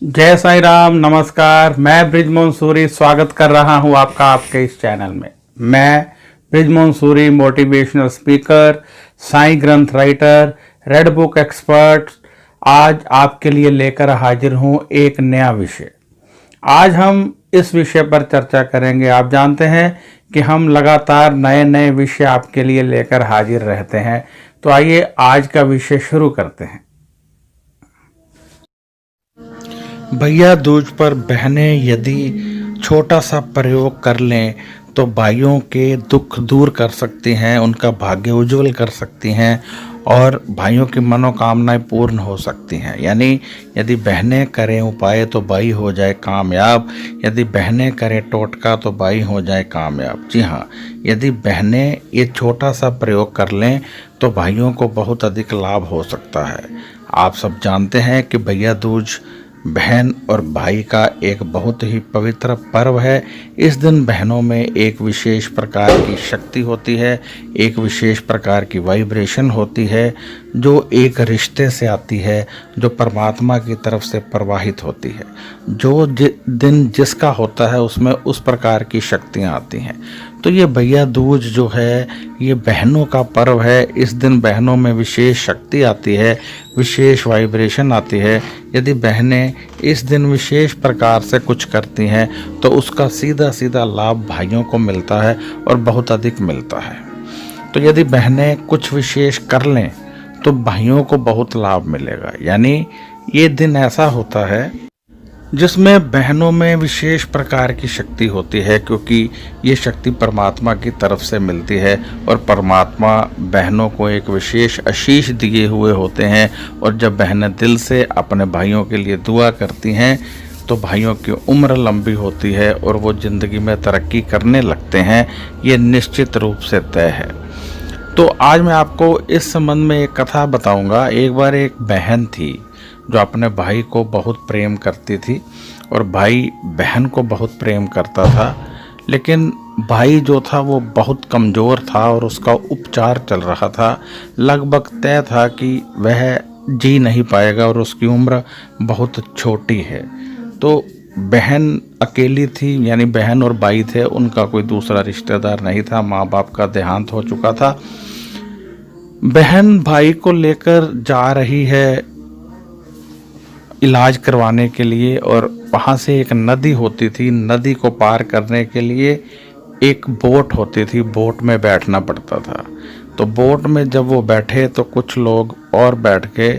जय साईं राम। नमस्कार। मैं बृजमोहन सूरी स्वागत कर रहा हूं आपका आपके इस चैनल में। मैं बृजमोहन सूरी मोटिवेशनल स्पीकर, साईं ग्रंथ राइटर, रेड बुक एक्सपर्ट आज आपके लिए लेकर हाजिर हूं एक नया विषय। आज हम इस विषय पर चर्चा करेंगे। आप जानते हैं कि हम लगातार नए नए विषय आपके लिए लेकर हाजिर रहते हैं। तो आइए आज का विषय शुरू करते हैं। भैया दूज पर बहनें यदि छोटा सा प्रयोग कर लें तो भाइयों के दुख दूर कर सकती हैं, उनका भाग्य उज्जवल कर सकती हैं और भाइयों की मनोकामनाएं पूर्ण हो सकती हैं। यानी यदि बहनें करें उपाय तो भाई हो जाए कामयाब, यदि बहनें करें टोटका तो भाई हो जाए कामयाब। जी हाँ, यदि बहनें ये छोटा सा प्रयोग कर लें तो भाइयों को बहुत अधिक लाभ हो सकता है। आप सब जानते हैं कि भैया दूज बहन और भाई का एक बहुत ही पवित्र पर्व है। इस दिन बहनों में एक विशेष प्रकार की शक्ति होती है, एक विशेष प्रकार की वाइब्रेशन होती है जो एक रिश्ते से आती है, जो परमात्मा की तरफ से प्रवाहित होती है। जो दिन जिसका होता है उसमें उस प्रकार की शक्तियाँ आती हैं। तो ये भैया दूज जो है ये बहनों का पर्व है। इस दिन बहनों में विशेष शक्ति आती है, विशेष वाइब्रेशन आती है। यदि बहनें इस दिन विशेष प्रकार से कुछ करती हैं तो उसका सीधा सीधा लाभ भाइयों को मिलता है और बहुत अधिक मिलता है। तो यदि बहनें कुछ विशेष कर लें तो भाइयों को बहुत लाभ मिलेगा। यानी ये दिन ऐसा होता है जिसमें बहनों में विशेष प्रकार की शक्ति होती है, क्योंकि ये शक्ति परमात्मा की तरफ से मिलती है और परमात्मा बहनों को एक विशेष आशीष दिए हुए होते हैं। और जब बहनें दिल से अपने भाइयों के लिए दुआ करती हैं तो भाइयों की उम्र लंबी होती है और वो ज़िंदगी में तरक्की करने लगते हैं। ये निश्चित रूप से तय है। तो आज मैं आपको इस संबंध में एक कथा बताऊंगा। एक बार एक बहन थी जो अपने भाई को बहुत प्रेम करती थी और भाई बहन को बहुत प्रेम करता था। लेकिन भाई जो था वो बहुत कमज़ोर था और उसका उपचार चल रहा था। लगभग तय था कि वह जी नहीं पाएगा और उसकी उम्र बहुत छोटी है। तो बहन अकेली थी, यानी बहन और भाई थे, उनका कोई दूसरा रिश्तेदार नहीं था। माँ बाप का देहांत हो चुका था। बहन भाई को लेकर जा रही है इलाज करवाने के लिए और वहाँ से एक नदी होती थी। नदी को पार करने के लिए एक बोट होती थी, बोट में बैठना पड़ता था। तो बोट में जब वो बैठे तो कुछ लोग और बैठ के,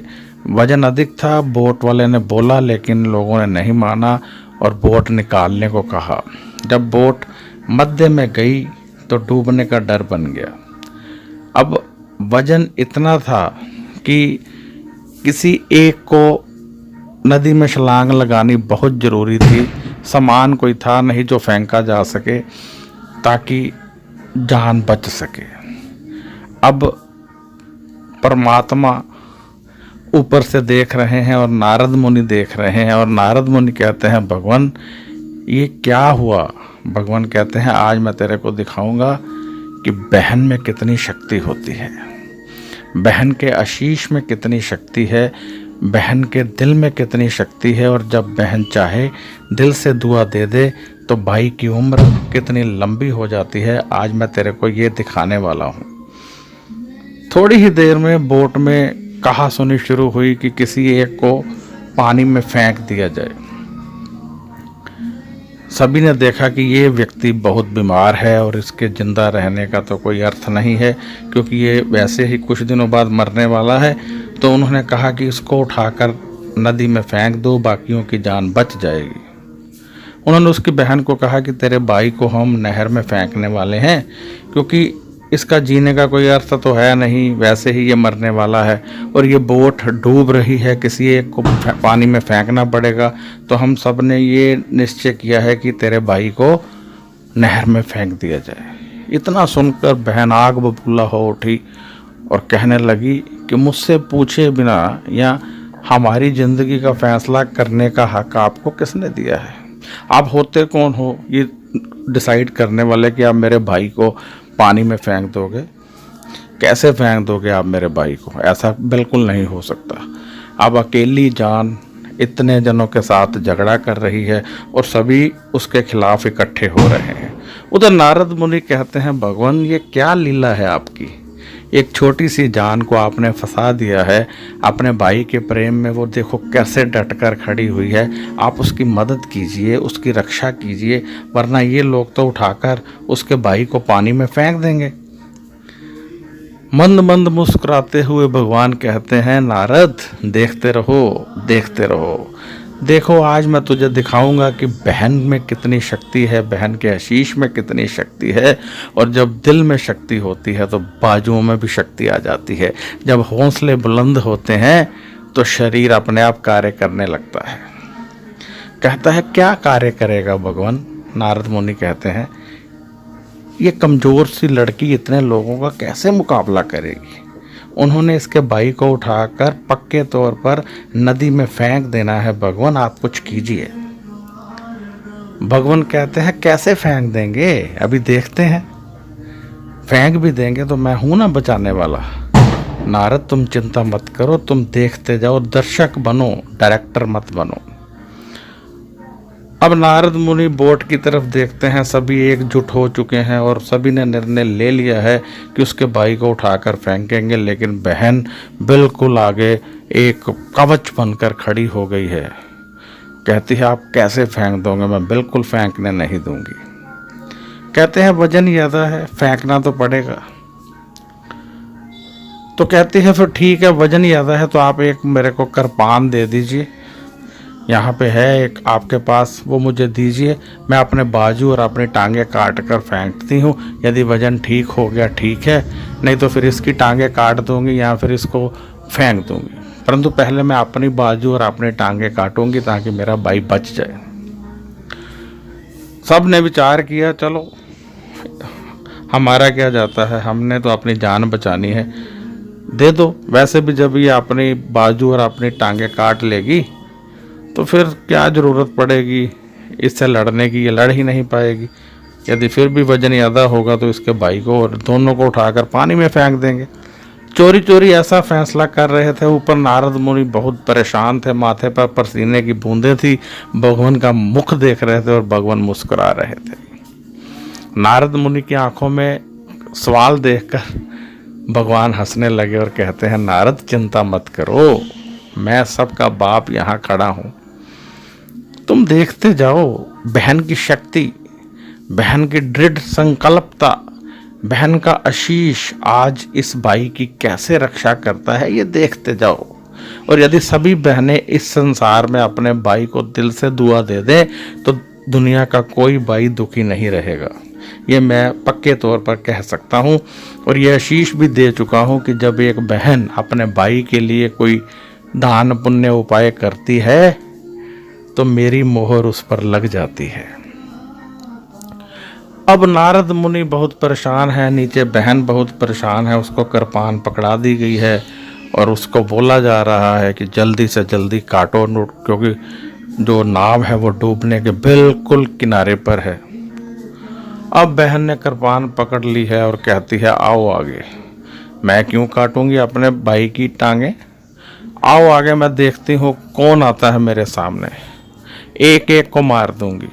वजन अधिक था, बोट वाले ने बोला लेकिन लोगों ने नहीं माना और बोट निकालने को कहा। जब बोट मध्य में गई तो डूबने का डर बन गया। अब वजन इतना था कि किसी एक को नदी में छलांग लगानी बहुत ज़रूरी थी। सामान कोई था नहीं जो फेंका जा सके ताकि जान बच सके। अब परमात्मा ऊपर से देख रहे हैं और नारद मुनि देख रहे हैं और नारद मुनि कहते हैं, भगवान ये क्या हुआ? भगवान कहते हैं, आज मैं तेरे को दिखाऊंगा कि बहन में कितनी शक्ति होती है, बहन के आशीष में कितनी शक्ति है, बहन के दिल में कितनी शक्ति है। और जब बहन चाहे दिल से दुआ दे दे तो भाई की उम्र कितनी लंबी हो जाती है। आज मैं तेरे को ये दिखाने वाला हूँ। थोड़ी ही देर में बोट में कहा सुनी शुरू हुई कि किसी एक को पानी में फेंक दिया जाए। सभी ने देखा कि ये व्यक्ति बहुत बीमार है और इसके जिंदा रहने का तो कोई अर्थ नहीं है, क्योंकि ये वैसे ही कुछ दिनों बाद मरने वाला है। तो उन्होंने कहा कि इसको उठाकर नदी में फेंक दो, बाकियों की जान बच जाएगी। उन्होंने उसकी बहन को कहा कि तेरे भाई को हम नहर में फेंकने वाले हैं, क्योंकि इसका जीने का कोई अर्थ तो है नहीं, वैसे ही ये मरने वाला है और ये बोट डूब रही है, किसी एक को पानी में फेंकना पड़ेगा। तो हम सब ने ये निश्चय किया है कि तेरे भाई को नहर में फेंक दिया जाए। इतना सुनकर बहन आग बबूला हो उठी और कहने लगी कि मुझसे पूछे बिना या हमारी ज़िंदगी का फैसला करने का हक आपको किसने दिया है? आप होते कौन हो ये डिसाइड करने वाले कि आप मेरे भाई को पानी में फेंक दोगे? कैसे फेंक दोगे आप मेरे भाई को? ऐसा बिल्कुल नहीं हो सकता। अब अकेली जान इतने जनों के साथ झगड़ा कर रही है और सभी उसके खिलाफ इकट्ठे हो रहे हैं। उधर नारद मुनि कहते हैं, भगवान ये क्या लीला है आपकी, एक छोटी सी जान को आपने फंसा दिया है अपने भाई के प्रेम में, वो देखो कैसे डटकर खड़ी हुई है, आप उसकी मदद कीजिए, उसकी रक्षा कीजिए, वरना ये लोग तो उठाकर उसके भाई को पानी में फेंक देंगे। मंद मंद मुस्कुराते हुए भगवान कहते हैं, नारद देखते रहो देखते रहो, देखो आज मैं तुझे दिखाऊंगा कि बहन में कितनी शक्ति है, बहन के आशीष में कितनी शक्ति है। और जब दिल में शक्ति होती है तो बाजुओं में भी शक्ति आ जाती है। जब हौसले बुलंद होते हैं तो शरीर अपने आप कार्य करने लगता है। कहता है, क्या कार्य करेगा भगवान? नारद मुनि कहते हैं, ये कमज़ोर सी लड़की इतने लोगों का कैसे मुकाबला करेगी? उन्होंने इसके भाई को उठाकर पक्के तौर पर नदी में फेंक देना है। भगवान आप कुछ कीजिए। भगवान कहते हैं, कैसे फेंक देंगे, अभी देखते हैं। फेंक भी देंगे तो मैं हूं ना बचाने वाला। नारद तुम चिंता मत करो, तुम देखते जाओ, दर्शक बनो, डायरेक्टर मत बनो। अब नारद मुनि बोट की तरफ देखते हैं, सभी एकजुट हो चुके हैं और सभी ने निर्णय ले लिया है कि उसके भाई को उठाकर फेंकेंगे। लेकिन बहन बिल्कुल आगे एक कवच बनकर खड़ी हो गई है। कहती है, आप कैसे फेंक दोगे? मैं बिल्कुल फेंकने नहीं दूंगी। कहते हैं, वजन ज़्यादा है, फेंकना तो पड़ेगा। तो कहती है, फिर ठीक है, वजन ज़्यादा है तो आप एक मेरे को कृपान दे दीजिए, यहाँ पे है एक आपके पास, वो मुझे दीजिए, मैं अपने बाजू और अपनी टांगें काट कर फेंकती हूँ। यदि वज़न ठीक हो गया ठीक है, नहीं तो फिर इसकी टांगें काट दूँगी या फिर इसको फेंक दूँगी, परंतु पहले मैं अपनी बाजू और अपनी टांगें काटूँगी ताकि मेरा भाई बच जाए। सब ने विचार किया, चलो हमारा क्या जाता है, हमने तो अपनी जान बचानी है, दे दो। वैसे भी जब ये अपनी बाजू और अपनी टांगें काट लेगी तो फिर क्या ज़रूरत पड़ेगी इससे लड़ने की, ये लड़ ही नहीं पाएगी। यदि फिर भी वजन ज़्यादा होगा तो इसके भाई को और दोनों को उठाकर पानी में फेंक देंगे। चोरी चोरी ऐसा फैसला कर रहे थे। ऊपर नारद मुनि बहुत परेशान थे, माथे पर पसीने की बूंदें थी, भगवान का मुख देख रहे थे और भगवान मुस्कुरा रहे थे। नारद मुनि की आंखों में सवाल देखकर भगवान हंसने लगे और कहते हैं, नारद चिंता मत करो, मैं सबका बाप यहाँ खड़ा हूँ, तुम देखते जाओ। बहन की शक्ति, बहन की दृढ़ संकल्पता, बहन का आशीष आज इस भाई की कैसे रक्षा करता है, ये देखते जाओ। और यदि सभी बहनें इस संसार में अपने भाई को दिल से दुआ दे दें तो दुनिया का कोई भाई दुखी नहीं रहेगा। ये मैं पक्के तौर पर कह सकता हूँ और ये आशीष भी दे चुका हूँ कि जब एक बहन अपने भाई के लिए कोई दान पुण्य उपाय करती है तो मेरी मोहर उस पर लग जाती है। अब नारद मुनि बहुत परेशान है, नीचे बहन बहुत परेशान है, उसको कृपान पकड़ा दी गई है और उसको बोला जा रहा है कि जल्दी से जल्दी काटो, क्योंकि जो नाव है वो डूबने के बिल्कुल किनारे पर है। अब बहन ने कृपान पकड़ ली है और कहती है, आओ आगे। मैं क्यों काटूंगी अपने भाई की टांगे, आओ आगे, मैं देखती हूँ कौन आता है मेरे सामने, एक एक को मार दूंगी।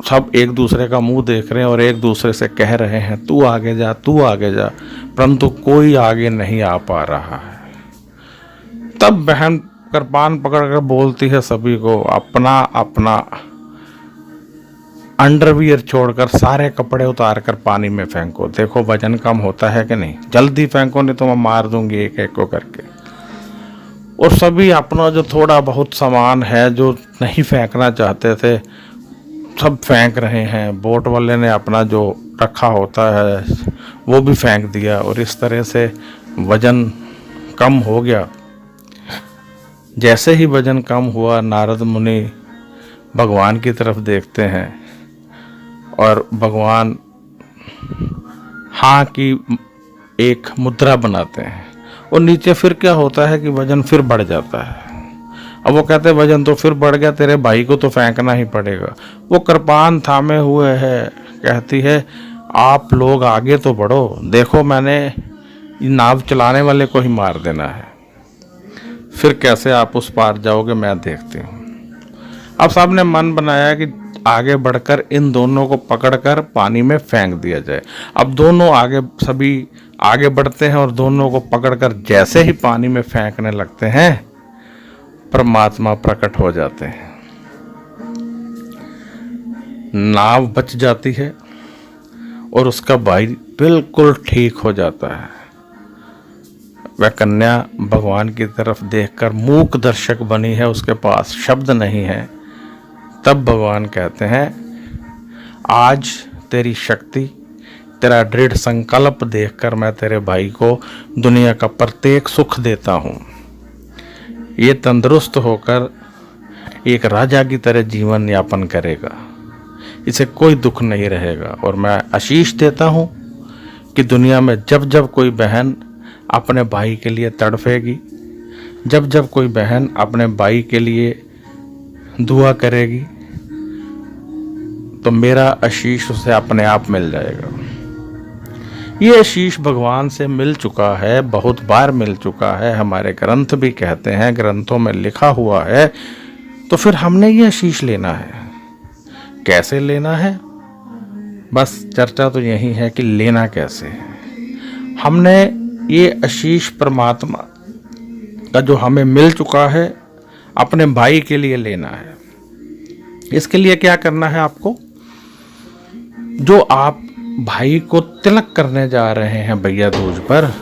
सब एक दूसरे का मुंह देख रहे हैं और एक दूसरे से कह रहे हैं, तू आगे जा, तू आगे जा, परंतु कोई आगे नहीं आ पा रहा है। तब बहन कृपान पकड़कर बोलती है सभी को, अपना अपना अंडरवियर छोड़कर सारे कपड़े उतार कर पानी में फेंको, देखो वजन कम होता है कि नहीं, जल्दी फेंको नहीं तो मैं मार दूंगी एक एक को करके। और सभी अपना जो थोड़ा बहुत सामान है जो नहीं फेंकना चाहते थे सब फेंक रहे हैं। बोट वाले ने अपना जो रखा होता है वो भी फेंक दिया और इस तरह से वजन कम हो गया। जैसे ही वजन कम हुआ, नारद मुनि भगवान की तरफ देखते हैं और भगवान हाँ की एक मुद्रा बनाते हैं और नीचे फिर क्या होता है कि वजन फिर बढ़ जाता है। अब वो कहते हैं, वजन तो फिर बढ़ गया, तेरे भाई को तो फेंकना ही पड़ेगा। वो कृपान थामे हुए है, कहती है, आप लोग आगे तो बढ़ो, देखो मैंने नाव चलाने वाले को ही मार देना है। फिर कैसे आप उस पार जाओगे मैं देखती हूँ। अब साहब ने मन बनाया कि आगे बढ़कर इन दोनों को पकड़कर पानी में फेंक दिया जाए। अब दोनों सभी आगे बढ़ते हैं और दोनों को पकड़कर जैसे ही पानी में फेंकने लगते हैं, परमात्मा प्रकट हो जाते हैं। नाव बच जाती है और उसका भाई बिल्कुल ठीक हो जाता है। वह कन्या भगवान की तरफ देखकर मूक दर्शक बनी है, उसके पास शब्द नहीं है। तब भगवान कहते हैं, आज तेरी शक्ति, तेरा दृढ़ संकल्प देखकर मैं तेरे भाई को दुनिया का प्रत्येक सुख देता हूँ। ये तंदुरुस्त होकर एक राजा की तरह जीवन यापन करेगा, इसे कोई दुख नहीं रहेगा। और मैं आशीष देता हूँ कि दुनिया में जब जब कोई बहन अपने भाई के लिए तड़फेगी, जब जब कोई बहन अपने भाई के लिए दुआ करेगी, तो मेरा आशीष उसे अपने आप मिल जाएगा। ये आशीष भगवान से मिल चुका है, बहुत बार मिल चुका है, हमारे ग्रंथ भी कहते हैं, ग्रंथों में लिखा हुआ है। तो फिर हमने ये आशीष लेना है। कैसे लेना है? बस चर्चा तो यही है कि लेना कैसे है। हमने ये आशीष परमात्मा का जो हमें मिल चुका है, अपने भाई के लिए लेना है। इसके लिए क्या करना है आपको? जो आप भाई को तिलक करने जा रहे हैं भैया दूज पर,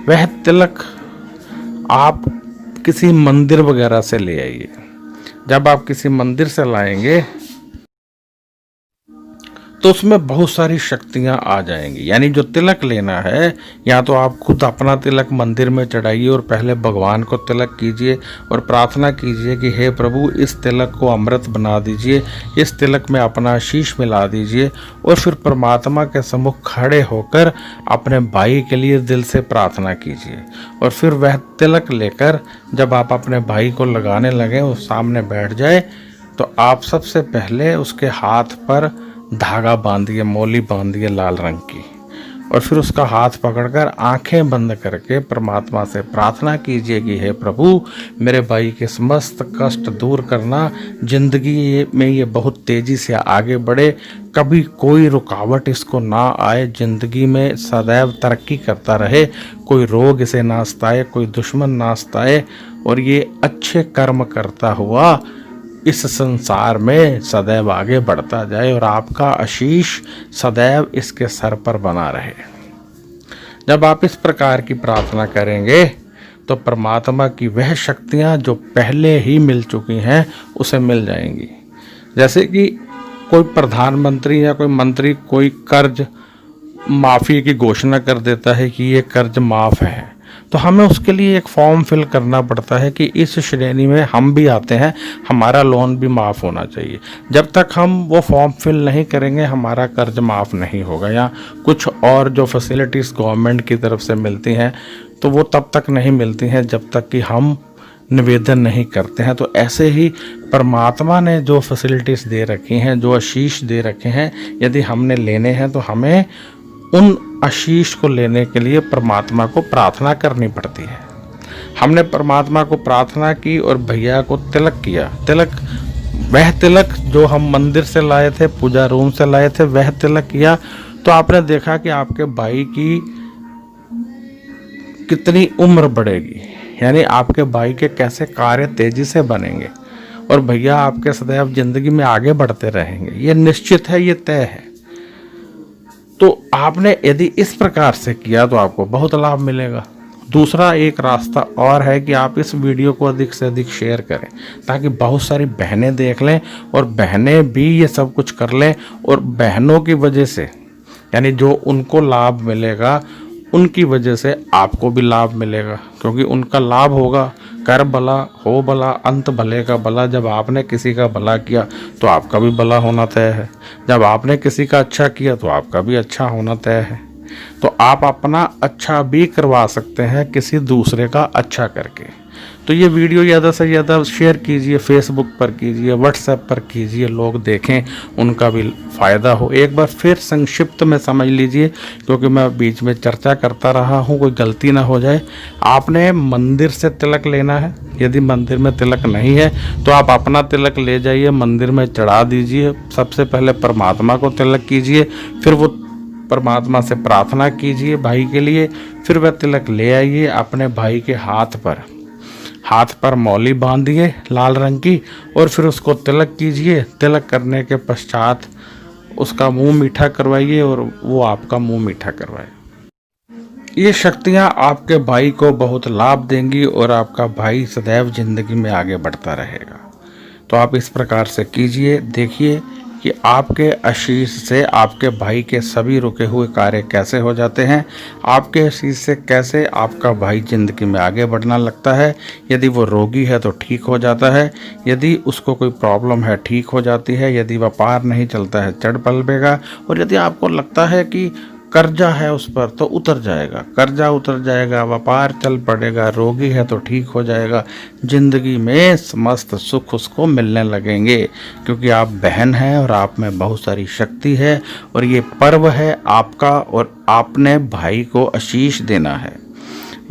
वह तिलक आप किसी मंदिर वगैरह से ले आइए। जब आप किसी मंदिर से लाएंगे तो उसमें बहुत सारी शक्तियां आ जाएंगी। यानी जो तिलक लेना है, या तो आप खुद अपना तिलक मंदिर में चढ़ाइए और पहले भगवान को तिलक कीजिए और प्रार्थना कीजिए कि हे प्रभु, इस तिलक को अमृत बना दीजिए, इस तिलक में अपना आशीष मिला दीजिए। और फिर परमात्मा के सम्मुख खड़े होकर अपने भाई के लिए दिल से प्रार्थना कीजिए। और फिर वह तिलक लेकर जब आप अपने भाई को लगाने लगे, वो सामने बैठ जाए, तो आप सबसे पहले उसके हाथ पर धागा बांधिए, मौली बांधिए लाल रंग की, और फिर उसका हाथ पकड़कर आंखें बंद करके परमात्मा से प्रार्थना कीजिए कि हे प्रभु, मेरे भाई के समस्त कष्ट दूर करना, जिंदगी में ये बहुत तेजी से आगे बढ़े, कभी कोई रुकावट इसको ना आए, जिंदगी में सदैव तरक्की करता रहे, कोई रोग इसे ना सताए, कोई दुश्मन ना सताए, और ये अच्छे कर्म करता हुआ इस संसार में सदैव आगे बढ़ता जाए और आपका आशीष सदैव इसके सर पर बना रहे। जब आप इस प्रकार की प्रार्थना करेंगे तो परमात्मा की वह शक्तियां जो पहले ही मिल चुकी हैं उसे मिल जाएंगी। जैसे कि कोई प्रधानमंत्री या कोई मंत्री कोई कर्ज माफ़ी की घोषणा कर देता है कि ये कर्ज माफ़ है, तो हमें उसके लिए एक फॉर्म फिल करना पड़ता है कि इस श्रेणी में हम भी आते हैं, हमारा लोन भी माफ़ होना चाहिए। जब तक हम वो फॉर्म फिल नहीं करेंगे हमारा कर्ज माफ़ नहीं होगा। या कुछ और जो फैसिलिटीज़ गवर्नमेंट की तरफ से मिलती हैं तो वो तब तक नहीं मिलती हैं जब तक कि हम निवेदन नहीं करते हैं। तो ऐसे ही परमात्मा ने जो फैसिलिटीज़ दे रखी हैं, जो आशीष दे रखे हैं, यदि हमने लेने हैं तो हमें उन आशीष को लेने के लिए परमात्मा को प्रार्थना करनी पड़ती है। हमने परमात्मा को प्रार्थना की और भैया को तिलक किया। तिलक, वह तिलक जो हम मंदिर से लाए थे, पूजा रूम से लाए थे, वह तिलक किया, तो आपने देखा कि आपके भाई की कितनी उम्र बढ़ेगी, यानी आपके भाई के कैसे कार्य तेजी से बनेंगे और भैया आपके सदैव जिंदगी में आगे बढ़ते रहेंगे। ये निश्चित है, ये तय है। तो आपने यदि इस प्रकार से किया तो आपको बहुत लाभ मिलेगा। दूसरा एक रास्ता और है कि आप इस वीडियो को अधिक से अधिक शेयर करें ताकि बहुत सारी बहनें देख लें और बहनें भी ये सब कुछ कर लें, और बहनों की वजह से, यानी जो उनको लाभ मिलेगा उनकी वजह से आपको भी लाभ मिलेगा, क्योंकि उनका लाभ होगा। कर भला हो भला, अंत भले का भला। जब आपने किसी का भला किया तो आपका भी भला होना तय है, जब आपने किसी का अच्छा किया तो आपका भी अच्छा होना तय है। तो आप अपना अच्छा भी करवा सकते हैं किसी दूसरे का अच्छा करके। तो ये वीडियो ज़्यादा से ज़्यादा शेयर कीजिए, फेसबुक पर कीजिए, व्हाट्सएप पर कीजिए, लोग देखें, उनका भी फ़ायदा हो। एक बार फिर संक्षिप्त में समझ लीजिए, क्योंकि मैं बीच में चर्चा करता रहा हूँ, कोई गलती ना हो जाए। आपने मंदिर से तिलक लेना है। यदि मंदिर में तिलक नहीं है तो आप अपना तिलक ले जाइए, मंदिर में चढ़ा दीजिए। सबसे पहले परमात्मा को तिलक कीजिए, फिर वो परमात्मा से प्रार्थना कीजिए भाई के लिए, फिर वह तिलक ले आइए अपने भाई के हाथ पर मौली बांधिए लाल रंग की, और फिर उसको तिलक कीजिए। तिलक करने के पश्चात उसका मुंह मीठा करवाइए और वो आपका मुंह मीठा करवाए। ये शक्तियाँ आपके भाई को बहुत लाभ देंगी और आपका भाई सदैव जिंदगी में आगे बढ़ता रहेगा। तो आप इस प्रकार से कीजिए, देखिए कि आपके आशीष से आपके भाई के सभी रुके हुए कार्य कैसे हो जाते हैं। आपके आशीष से कैसे आपका भाई जिंदगी में आगे बढ़ना लगता है। यदि वो रोगी है तो ठीक हो जाता है, यदि उसको कोई प्रॉब्लम है ठीक हो जाती है, यदि व्यापार नहीं चलता है चढ़ पलबेगा, और यदि आपको लगता है कि कर्जा है उस पर तो उतर जाएगा, कर्जा उतर जाएगा, व्यापार चल पड़ेगा, रोगी है तो ठीक हो जाएगा, जिंदगी में समस्त सुख उसको मिलने लगेंगे। क्योंकि आप बहन हैं और आप में बहुत सारी शक्ति है, और ये पर्व है आपका, और आपने भाई को आशीष देना है।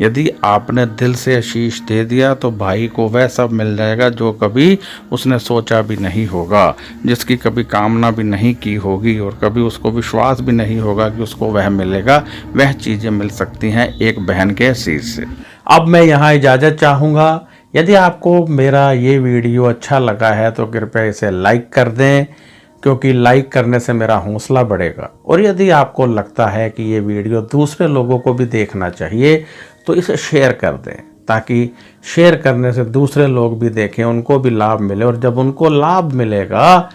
यदि आपने दिल से आशीष दे दिया तो भाई को वह सब मिल जाएगा जो कभी उसने सोचा भी नहीं होगा, जिसकी कभी कामना भी नहीं की होगी, और कभी उसको विश्वास भी नहीं होगा कि उसको वह मिलेगा। वह चीज़ें मिल सकती हैं एक बहन के आशीष से। अब मैं यहाँ इजाज़त चाहूँगा। यदि आपको मेरा ये वीडियो अच्छा लगा है तो कृपया इसे लाइक कर दें, क्योंकि लाइक करने से मेरा हौसला बढ़ेगा। और यदि आपको लगता है कि ये वीडियो दूसरे लोगों को भी देखना चाहिए तो इसे शेयर कर दें, ताकि शेयर करने से दूसरे लोग भी देखें, उनको भी लाभ मिले, और जब उनको लाभ मिलेगा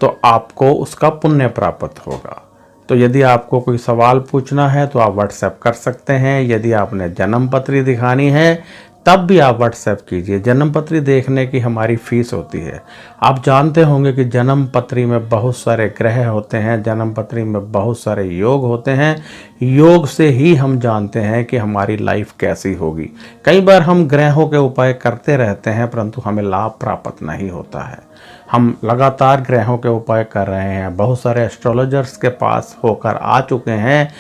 तो आपको उसका पुण्य प्राप्त होगा। तो यदि आपको कोई सवाल पूछना है तो आप व्हाट्सएप कर सकते हैं। यदि आपने जन्म पत्री दिखानी है तब भी आप व्हाट्सएप कीजिए। जन्म पत्री देखने की हमारी फ़ीस होती है। आप जानते होंगे कि जन्म पत्री में बहुत सारे ग्रह होते हैं, जन्म पत्री में बहुत सारे योग होते हैं। योग से ही हम जानते हैं कि हमारी लाइफ कैसी होगी। कई बार हम ग्रहों के उपाय करते रहते हैं परंतु हमें लाभ प्राप्त नहीं होता है। हम लगातार ग्रहों के उपाय कर रहे हैं, बहुत सारे एस्ट्रोलॉजर्स के पास होकर आ चुके हैं,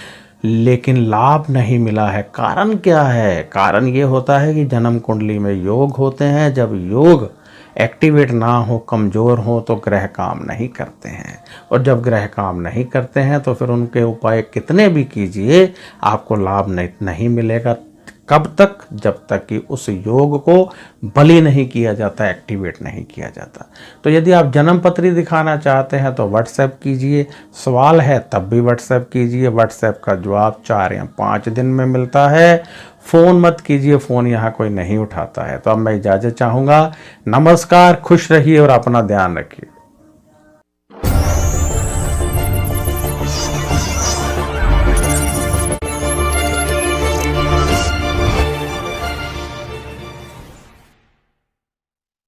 लेकिन लाभ नहीं मिला है। कारण क्या है? कारण ये होता है कि जन्म कुंडली में योग होते हैं। जब योग एक्टिवेट ना हो, कमज़ोर हो, तो ग्रह काम नहीं करते हैं, और जब ग्रह काम नहीं करते हैं तो फिर उनके उपाय कितने भी कीजिए आपको लाभ नहीं मिलेगा। कब तक? जब तक कि उस योग को बलि नहीं किया जाता, एक्टिवेट नहीं किया जाता। तो यदि आप जन्म पत्री दिखाना चाहते हैं तो व्हाट्सएप कीजिए, सवाल है तब भी व्हाट्सएप कीजिए। व्हाट्सएप का जवाब 4 या 5 दिन में मिलता है। फ़ोन मत कीजिए, फ़ोन यहाँ कोई नहीं उठाता है। तो अब मैं इजाज़त चाहूँगा। नमस्कार, खुश रहिए और अपना ध्यान रखिए।